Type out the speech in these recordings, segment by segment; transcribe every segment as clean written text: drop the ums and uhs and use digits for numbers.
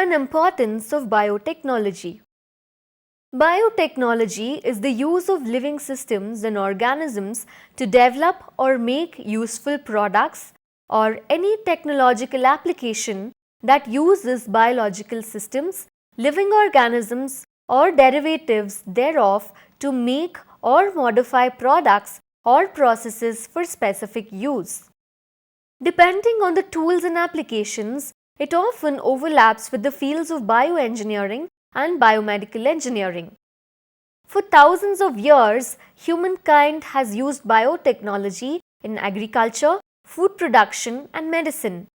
and importance of biotechnology. Biotechnology is the use of living systems and organisms to develop or make useful products or any technological application that uses biological systems, living organisms or derivatives thereof to make or modify products or processes for specific use. Depending on the tools and applications, it often overlaps with the fields of bioengineering and biomedical engineering. For thousands of years, humankind has used biotechnology in agriculture, food production and medicine.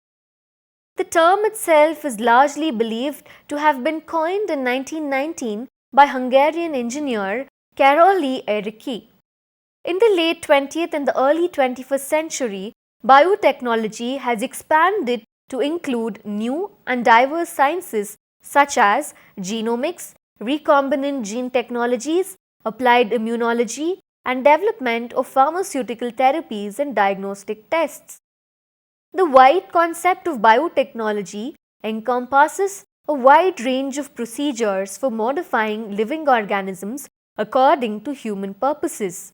The term itself is largely believed to have been coined in 1919 by Hungarian engineer Károly Eréki. In the late 20th and the early 21st century, biotechnology has expanded to include new and diverse sciences such as genomics, recombinant gene technologies, applied immunology, and development of pharmaceutical therapies and diagnostic tests. The wide concept of biotechnology encompasses a wide range of procedures for modifying living organisms according to human purposes,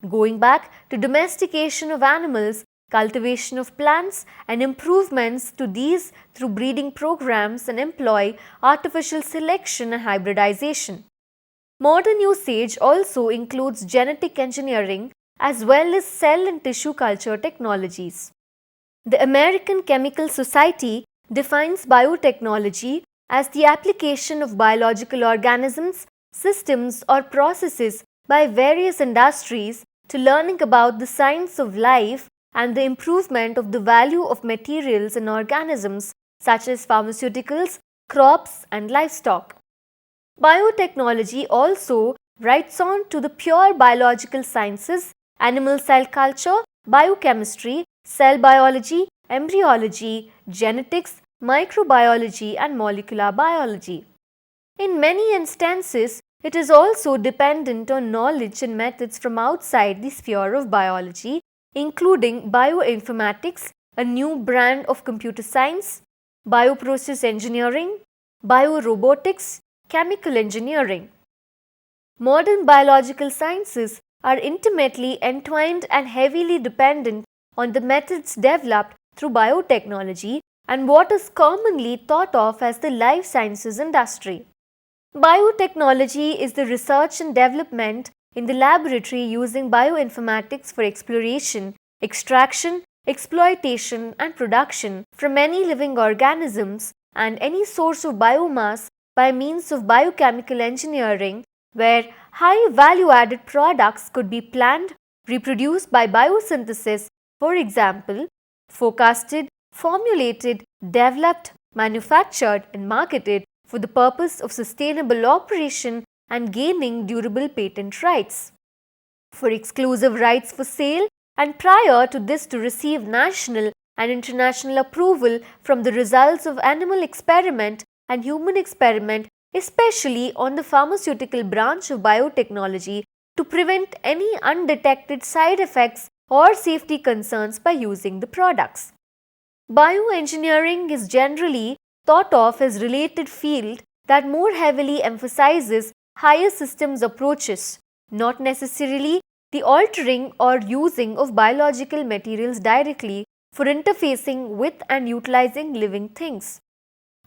going back to domestication of animals, cultivation of plants, and improvements to these through breeding programs and employ artificial selection and hybridization. Modern usage also includes genetic engineering as well as cell and tissue culture technologies. The American Chemical Society defines biotechnology as the application of biological organisms, systems, or processes by various industries to learning about the science of life and the improvement of the value of materials and organisms such as pharmaceuticals, crops, and livestock. Biotechnology also writes on to the pure biological sciences, animal cell culture, biochemistry, cell biology, embryology, genetics, microbiology, and molecular biology. In many instances, it is also dependent on knowledge and methods from outside the sphere of biology, including bioinformatics, a new brand of computer science, bioprocess engineering, biorobotics, chemical engineering. Modern biological sciences are intimately entwined and heavily dependent on the methods developed through biotechnology and what is commonly thought of as the life sciences industry. Biotechnology is the research and development in the laboratory using bioinformatics for exploration, extraction, exploitation, and production from any living organisms and any source of biomass by means of biochemical engineering, where high value-added products could be planned, reproduced by biosynthesis, for example, forecasted, formulated, developed, manufactured, and marketed for the purpose of sustainable operation and gaining durable patent rights. For exclusive rights for sale and prior to this to receive national and international approval from the results of animal experiment and human experiment, especially on the pharmaceutical branch of biotechnology, to prevent any undetected side effects or safety concerns by using the products. Bioengineering is generally thought of as related field that more heavily emphasizes higher systems approaches, not necessarily the altering or using of biological materials directly for interfacing with and utilizing living things.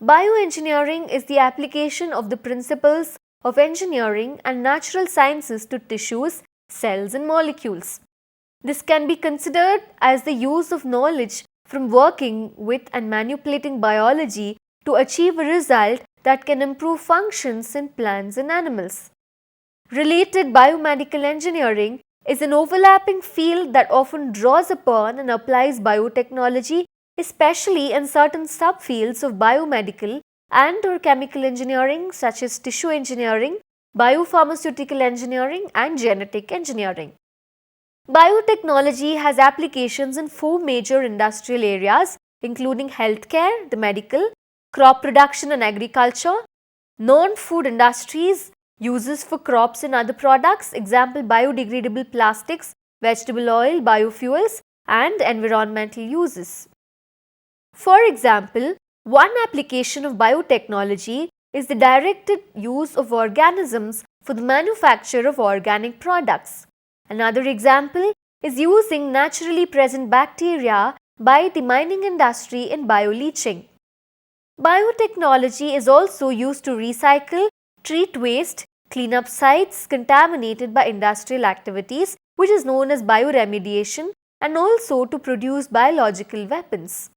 Bioengineering is the application of the principles of engineering and natural sciences to tissues, cells, and molecules. This can be considered as the use of knowledge from working with and manipulating biology to achieve a result that can improve functions in plants and animals. Related biomedical engineering is an overlapping field that often draws upon and applies biotechnology, especially in certain subfields of biomedical and or chemical engineering such as tissue engineering, biopharmaceutical engineering, and genetic engineering. Biotechnology has applications in 4 major industrial areas, including healthcare, the medical, crop production and agriculture, non-food industries, uses for crops and other products, example biodegradable plastics, vegetable oil, biofuels, and environmental uses. For example, One application of biotechnology is the directed use of organisms for the manufacture of organic products. Another example is using naturally present bacteria by the mining industry in bioleaching. Biotechnology is also used to recycle, treat waste, clean up sites contaminated by industrial activities, which is known as bioremediation, and also to produce biological weapons.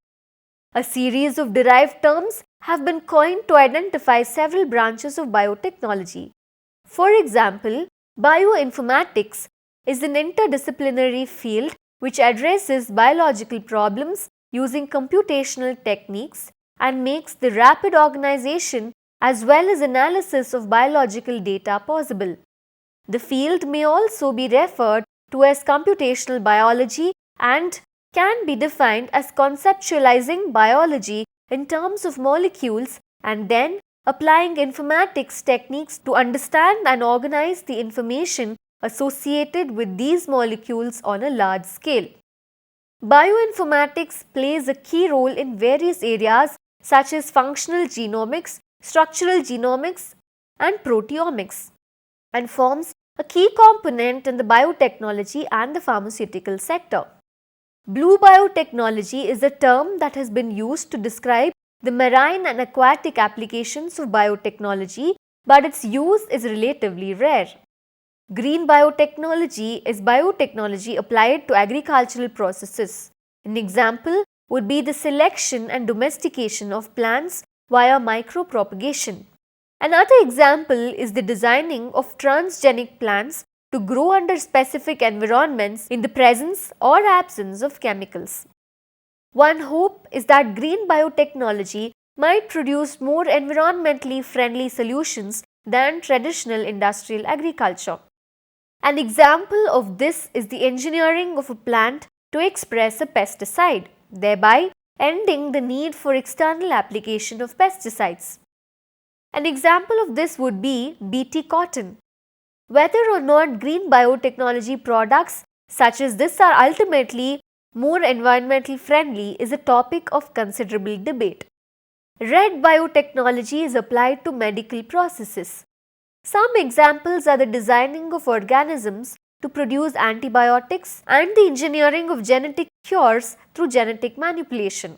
A series of derived terms have been coined to identify several branches of biotechnology. For example, bioinformatics is an interdisciplinary field which addresses biological problems using computational techniques and makes the rapid organization as well as analysis of biological data possible. The field may also be referred to as computational biology and can be defined as conceptualizing biology in terms of molecules and then applying informatics techniques to understand and organize the information associated with these molecules on a large scale. Bioinformatics plays a key role in various areas such as functional genomics, structural genomics, and proteomics, and forms a key component in the biotechnology and the pharmaceutical sector. Blue biotechnology is a term that has been used to describe the marine and aquatic applications of biotechnology, but its use is relatively rare. Green biotechnology is biotechnology applied to agricultural processes. An example would be the selection and domestication of plants via micropropagation. Another example is the designing of transgenic plants to grow under specific environments in the presence or absence of chemicals. One hope is that green biotechnology might produce more environmentally friendly solutions than traditional industrial agriculture. An example of this is the engineering of a plant to express a pesticide, thereby ending the need for external application of pesticides. An example of this would be BT cotton. Whether or not green biotechnology products such as this are ultimately more environmentally friendly is a topic of considerable debate. Red biotechnology is applied to medical processes. Some examples are the designing of organisms to produce antibiotics and the engineering of genetic cures through genetic manipulation.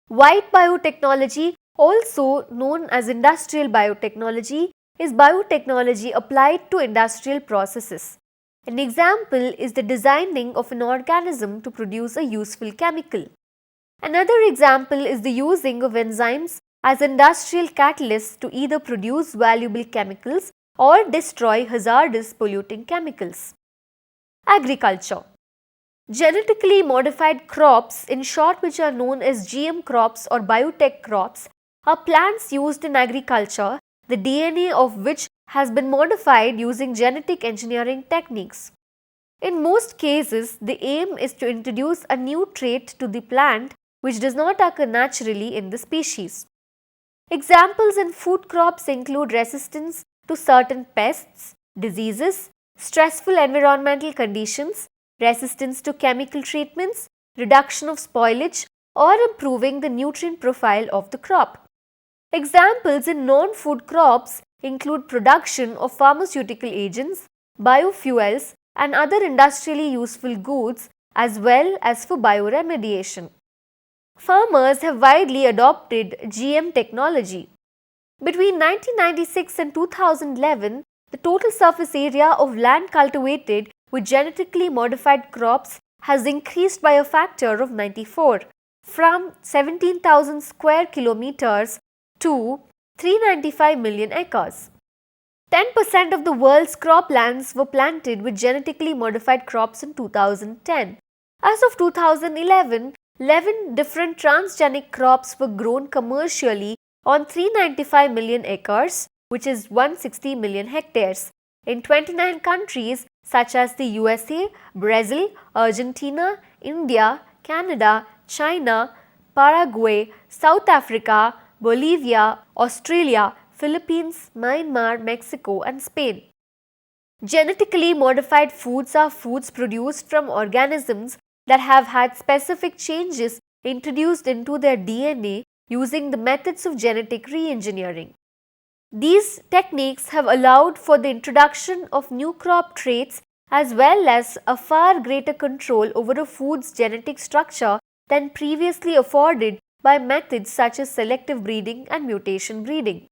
White biotechnology, also known as industrial biotechnology, is biotechnology applied to industrial processes. An example is the designing of an organism to produce a useful chemical. Another example is the using of enzymes as industrial catalysts to either produce valuable chemicals or destroy hazardous polluting chemicals. Agriculture. Genetically modified crops, in short which are known as GM crops or biotech crops, are plants used in agriculture, the DNA of which has been modified using genetic engineering techniques. In most cases, the aim is to introduce a new trait to the plant which does not occur naturally in the species. Examples in food crops include resistance to certain pests, diseases, stressful environmental conditions, resistance to chemical treatments, reduction of spoilage, or improving the nutrient profile of the crop. Examples in non-food crops include production of pharmaceutical agents, biofuels, and other industrially useful goods as well as for bioremediation. Farmers have widely adopted GM technology. Between 1996 and 2011, the total surface area of land cultivated with genetically modified crops has increased by a factor of 94, from 17,000 square kilometers to 395 million acres. 10% of the world's croplands were planted with genetically modified crops in 2010. As of 2011, 11 different transgenic crops were grown commercially on 395 million acres, which is 160 million hectares, in 29 countries such as the USA, Brazil, Argentina, India, Canada, China, Paraguay, South Africa, Bolivia, Australia, Philippines, Myanmar, Mexico, and Spain. Genetically modified foods are foods produced from organisms that have had specific changes introduced into their DNA using the methods of genetic re-engineering. These techniques have allowed for the introduction of new crop traits as well as a far greater control over a food's genetic structure than previously afforded by methods such as selective breeding and mutation breeding.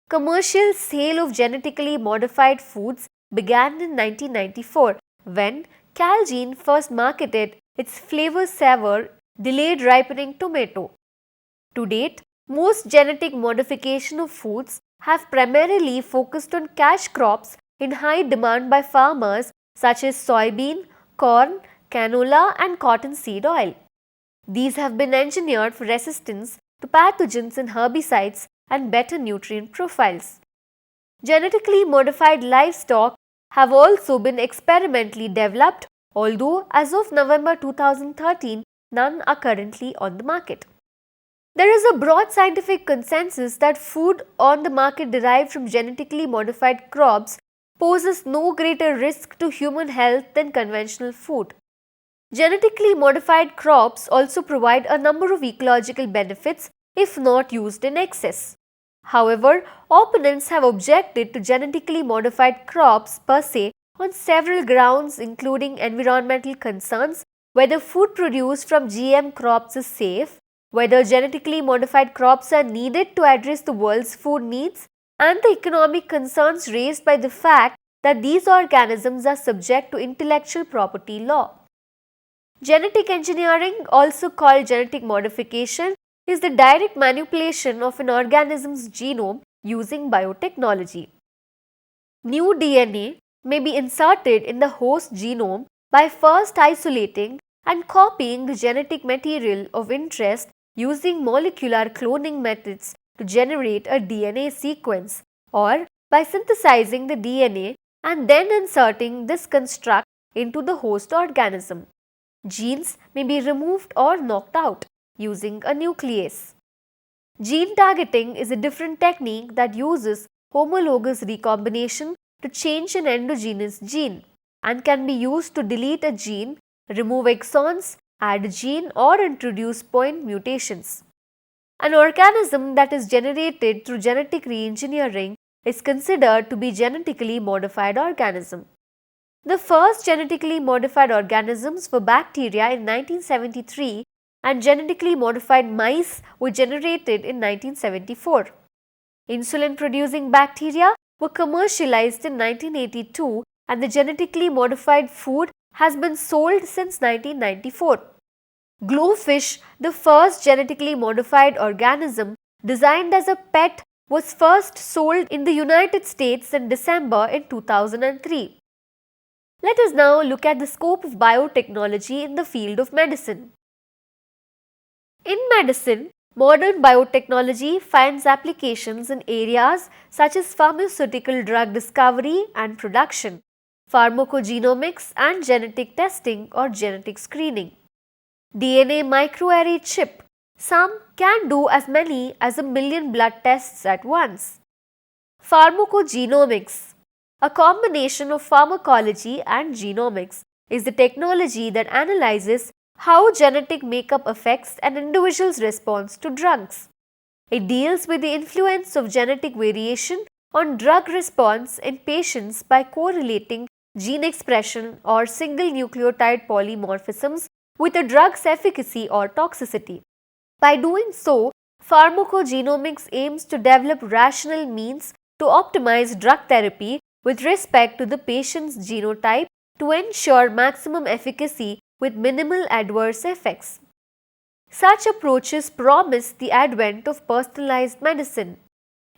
Commercial sale of genetically modified foods began in 1994 when Calgene first marketed its flavor-saver delayed ripening tomato. To date, most genetic modification of foods have primarily focused on cash crops in high demand by farmers such as soybean, corn, canola and cottonseed oil. These have been engineered for resistance to pathogens and herbicides and better nutrient profiles. Genetically modified livestock have also been experimentally developed, although as of November 2013, none are currently on the market. There is a broad scientific consensus that food on the market derived from genetically modified crops poses no greater risk to human health than conventional food. Genetically modified crops also provide a number of ecological benefits if not used in excess. However, opponents have objected to genetically modified crops per se on several grounds including environmental concerns, whether food produced from GM crops is safe, whether genetically modified crops are needed to address the world's food needs, and the economic concerns raised by the fact that these organisms are subject to intellectual property law. Genetic engineering, also called genetic modification, is the direct manipulation of an organism's genome using biotechnology. New DNA may be inserted in the host genome by first isolating and copying the genetic material of interest using molecular cloning methods to generate a DNA sequence, or by synthesizing the DNA and then inserting this construct into the host organism. Genes may be removed or knocked out using a nuclease. Gene targeting is a different technique that uses homologous recombination to change an endogenous gene and can be used to delete a gene, remove exons, add a gene or introduce point mutations. An organism that is generated through genetic re-engineering is considered to be genetically modified organism. The first genetically modified organisms were bacteria in 1973 and genetically modified mice were generated in 1974. Insulin-producing bacteria were commercialized in 1982 and the genetically modified food has been sold since 1994. Glowfish, the first genetically modified organism designed as a pet, was first sold in the United States in December in 2003. Let us now look at the scope of biotechnology in the field of medicine. In medicine, modern biotechnology finds applications in areas such as pharmaceutical drug discovery and production, pharmacogenomics and genetic testing or genetic screening. DNA microarray chip. Some can do as many as 1 million blood tests at once. Pharmacogenomics. A combination of pharmacology and genomics is the technology that analyzes how genetic makeup affects an individual's response to drugs. It deals with the influence of genetic variation on drug response in patients by correlating gene expression or single nucleotide polymorphisms with a drug's efficacy or toxicity. By doing so, pharmacogenomics aims to develop rational means to optimize drug therapy with respect to the patient's genotype to ensure maximum efficacy with minimal adverse effects. Such approaches promise the advent of personalized medicine,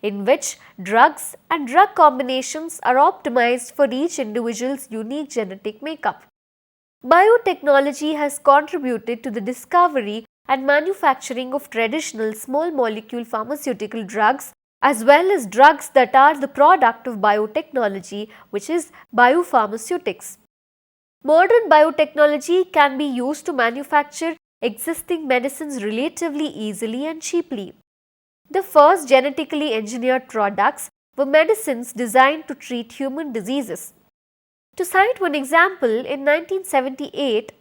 in which drugs and drug combinations are optimized for each individual's unique genetic makeup. Biotechnology has contributed to the discovery and manufacturing of traditional small molecule pharmaceutical drugs as well as drugs that are the product of biotechnology, which is biopharmaceutics. Modern biotechnology can be used to manufacture existing medicines relatively easily and cheaply. The first genetically engineered products were medicines designed to treat human diseases. To cite one example, in 1978,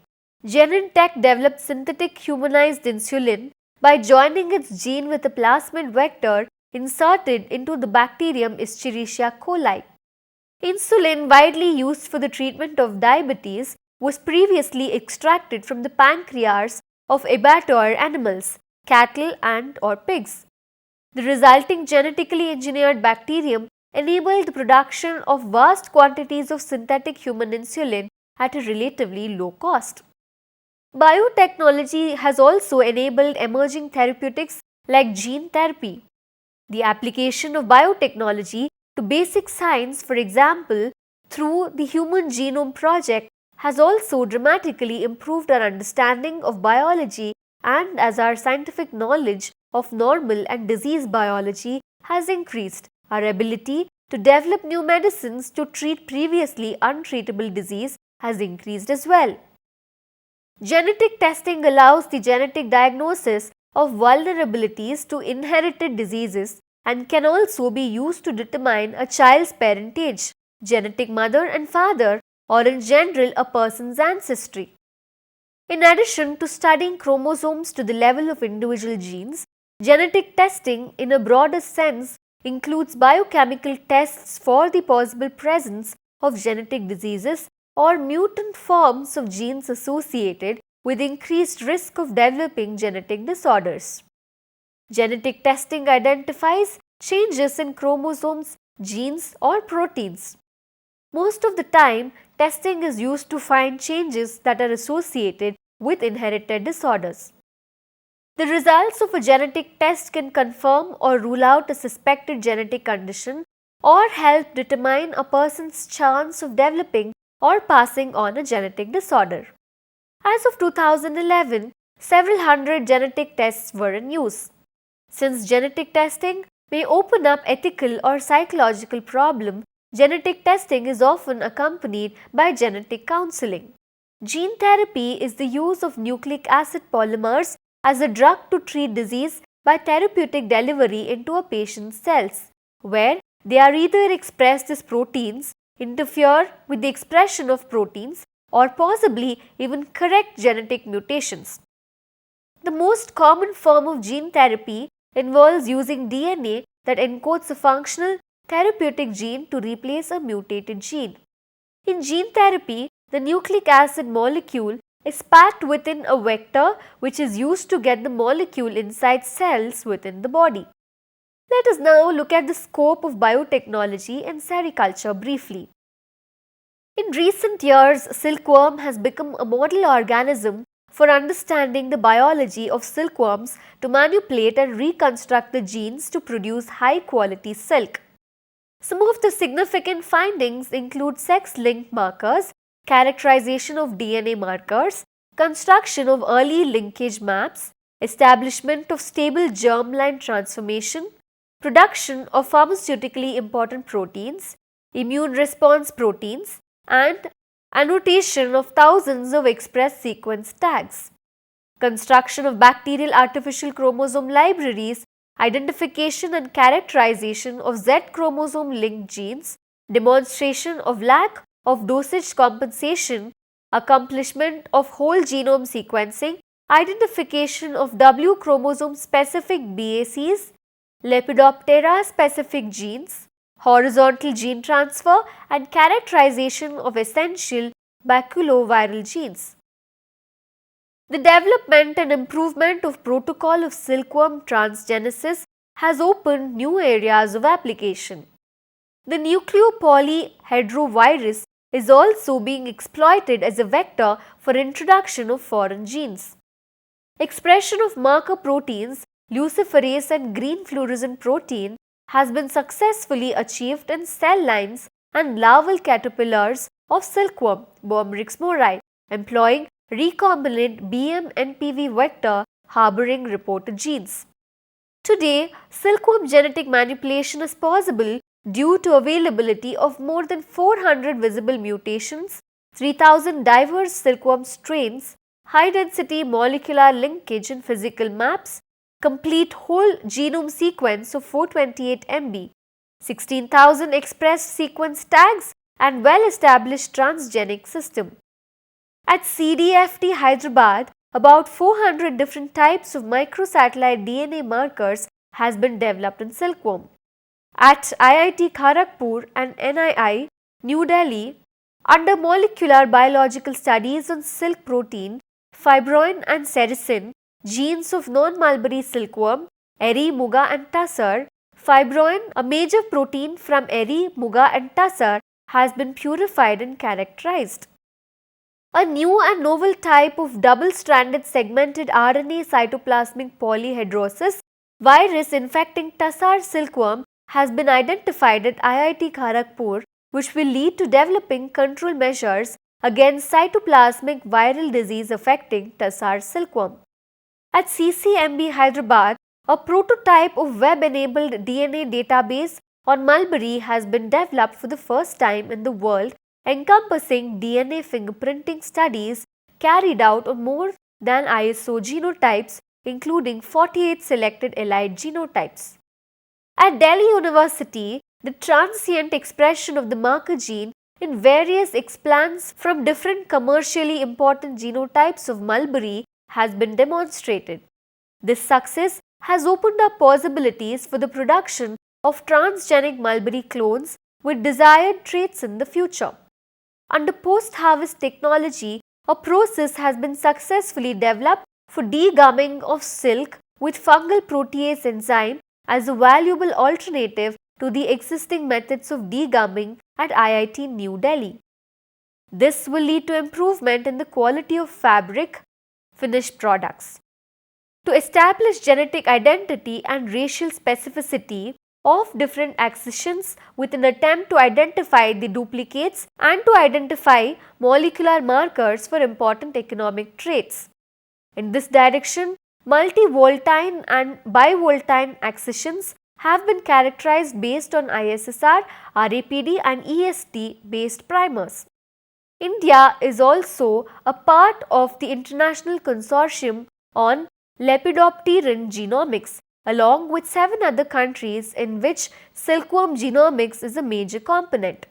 Genentech developed synthetic humanized insulin by joining its gene with a plasmid vector inserted into the bacterium Escherichia coli. Insulin, widely used for the treatment of diabetes, was previously extracted from the pancreas of abattoir animals, cattle and or pigs. The resulting genetically engineered bacterium enabled the production of vast quantities of synthetic human insulin at a relatively low cost. Biotechnology has also enabled emerging therapeutics like gene therapy. The application of biotechnology to basic science, for example, through the Human Genome Project, has also dramatically improved our understanding of biology, and as our scientific knowledge of normal and disease biology has increased, our ability to develop new medicines to treat previously untreatable disease has increased as well. Genetic testing allows the genetic diagnosis of vulnerabilities to inherited diseases and can also be used to determine a child's parentage, genetic mother and father, or in general a person's ancestry. In addition to studying chromosomes to the level of individual genes, genetic testing in a broader sense includes biochemical tests for the possible presence of genetic diseases or mutant forms of genes associated with increased risk of developing genetic disorders. Genetic testing identifies changes in chromosomes, genes or proteins. Most of the time, testing is used to find changes that are associated with inherited disorders. The results of a genetic test can confirm or rule out a suspected genetic condition or help determine a person's chance of developing or passing on a genetic disorder. As of 2011, several hundred genetic tests were in use. Since genetic testing may open up ethical or psychological problems, genetic testing is often accompanied by genetic counseling. Gene therapy is the use of nucleic acid polymers as a drug to treat disease by therapeutic delivery into a patient's cells, where they are either expressed as proteins, interfere with the expression of proteins, or possibly even correct genetic mutations. The most common form of gene therapy involves using DNA that encodes a functional therapeutic gene to replace a mutated gene. In gene therapy, the nucleic acid molecule is packed within a vector which is used to get the molecule inside cells within the body. Let us now look at the scope of biotechnology and sericulture briefly. In recent years, silkworm has become a model organism for understanding the biology of silkworms to manipulate and reconstruct the genes to produce high-quality silk. Some of the significant findings include sex-linked markers, characterization of DNA markers, construction of early linkage maps, establishment of stable germline transformation, production of pharmaceutically important proteins, immune response proteins, and annotation of thousands of express sequence tags, construction of bacterial artificial chromosome libraries, identification and characterization of Z chromosome linked genes, demonstration of lack of dosage compensation, accomplishment of whole genome sequencing, identification of W chromosome specific BACs, Lepidoptera specific genes, horizontal gene transfer and characterization of essential baculoviral genes. The development and improvement of protocol of silkworm transgenesis has opened new areas of application. The nucleopolyhedrovirus is also being exploited as a vector for introduction of foreign genes. Expression of marker proteins, luciferase and green fluorescent protein has been successfully achieved in cell lines and larval caterpillars of silkworm Bombyx mori, employing recombinant BMNPV vector harboring reported genes. Today, silkworm genetic manipulation is possible due to availability of more than 400 visible mutations, 3000 diverse silkworm strains, high-density molecular linkage and physical maps, complete whole genome sequence of 428 MB, 16,000 expressed sequence tags and well-established transgenic system. At CDFT Hyderabad, About 400 different types of microsatellite DNA markers has been developed in silkworm. At IIT Kharagpur and NII, New Delhi, under molecular biological studies on silk protein, fibroin and sericin, genes of non-mulberry silkworm, eri, muga and tussar, fibroin, a major protein from eri, muga and tussar, has been purified and characterized. A new and novel type of double-stranded segmented RNA cytoplasmic polyhedrosis virus infecting tussar silkworm has been identified at IIT Kharagpur, which will lead to developing control measures against cytoplasmic viral disease affecting tussar silkworm. At CCMB Hyderabad, a prototype of web-enabled DNA database on mulberry has been developed for the first time in the world, encompassing DNA fingerprinting studies carried out on more than ISO genotypes, including 48 selected elite genotypes. At Delhi University, the transient expression of the marker gene in various explants from different commercially important genotypes of mulberry has been demonstrated. This success has opened up possibilities for the production of transgenic mulberry clones with desired traits in the future. Under post-harvest technology, a process has been successfully developed for degumming of silk with fungal protease enzyme as a valuable alternative to the existing methods of degumming at IIT New Delhi. This will lead to improvement in the quality of fabric finished products. To establish genetic identity and racial specificity of different accessions with an attempt to identify the duplicates and to identify molecular markers for important economic traits. In this direction, multi-voltine and bivoltine accessions have been characterized based on ISSR, RAPD and EST based primers. India is also a part of the International Consortium on Lepidopteran Genomics, along with 7 other countries in which silkworm genomics is a major component.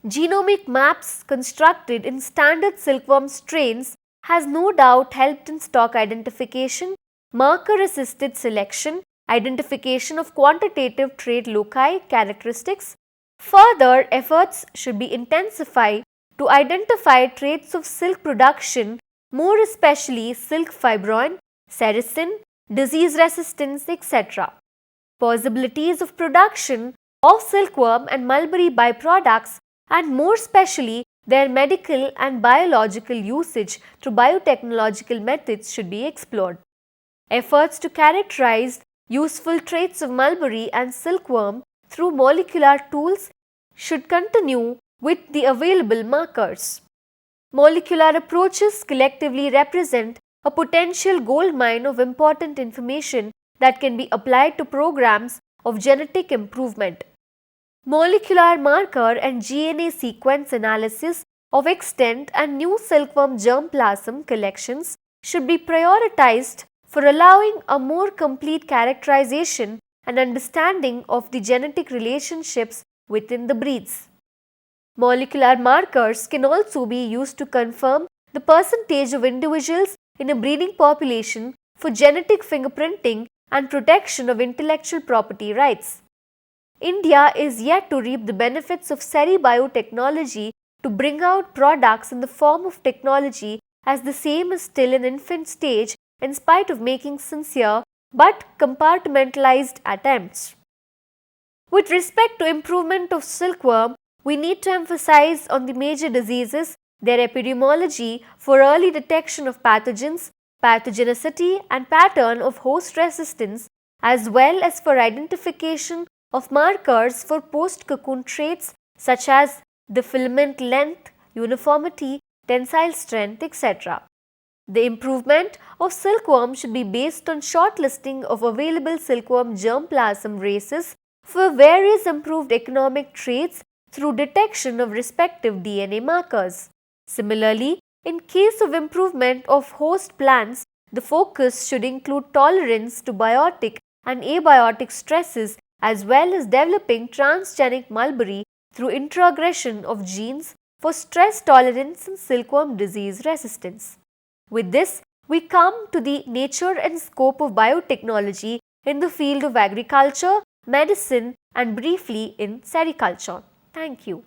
Genomic maps constructed in standard silkworm strains has no doubt helped in stock identification, marker-assisted selection, identification of quantitative trait loci characteristics. Further efforts should be intensified to identify traits of silk production, more especially silk fibroin, sericin, disease resistance, etc. Possibilities of production of silkworm and mulberry byproducts and more specially their medical and biological usage through biotechnological methods should be explored. Efforts to characterize useful traits of mulberry and silkworm through molecular tools should continue with the available markers. Molecular approaches collectively represent a potential goldmine of important information that can be applied to programs of genetic improvement. Molecular marker and GNA sequence analysis of extant and new silkworm germplasm collections should be prioritized for allowing a more complete characterization and understanding of the genetic relationships within the breeds. Molecular markers can also be used to confirm the percentage of individuals in a breeding population for genetic fingerprinting and protection of intellectual property rights. India is yet to reap the benefits of Biotechnology to bring out products in the form of technology as the same is still in infant stage in spite of making sincere but compartmentalized attempts. With respect to improvement of silkworm, we need to emphasize on the major diseases, their epidemiology for early detection of pathogens, pathogenicity and pattern of host resistance, as well as for identification of markers for post-cocoon traits such as the filament length, uniformity, tensile strength, etc. The improvement of silkworm should be based on shortlisting of available silkworm germplasm races for various improved economic traits through detection of respective DNA markers. Similarly, in case of improvement of host plants, the focus should include tolerance to biotic and abiotic stresses as well as developing transgenic mulberry through introgression of genes for stress tolerance and silkworm disease resistance. With this, we come to the nature and scope of biotechnology in the field of agriculture, medicine, and briefly in sericulture. Thank you.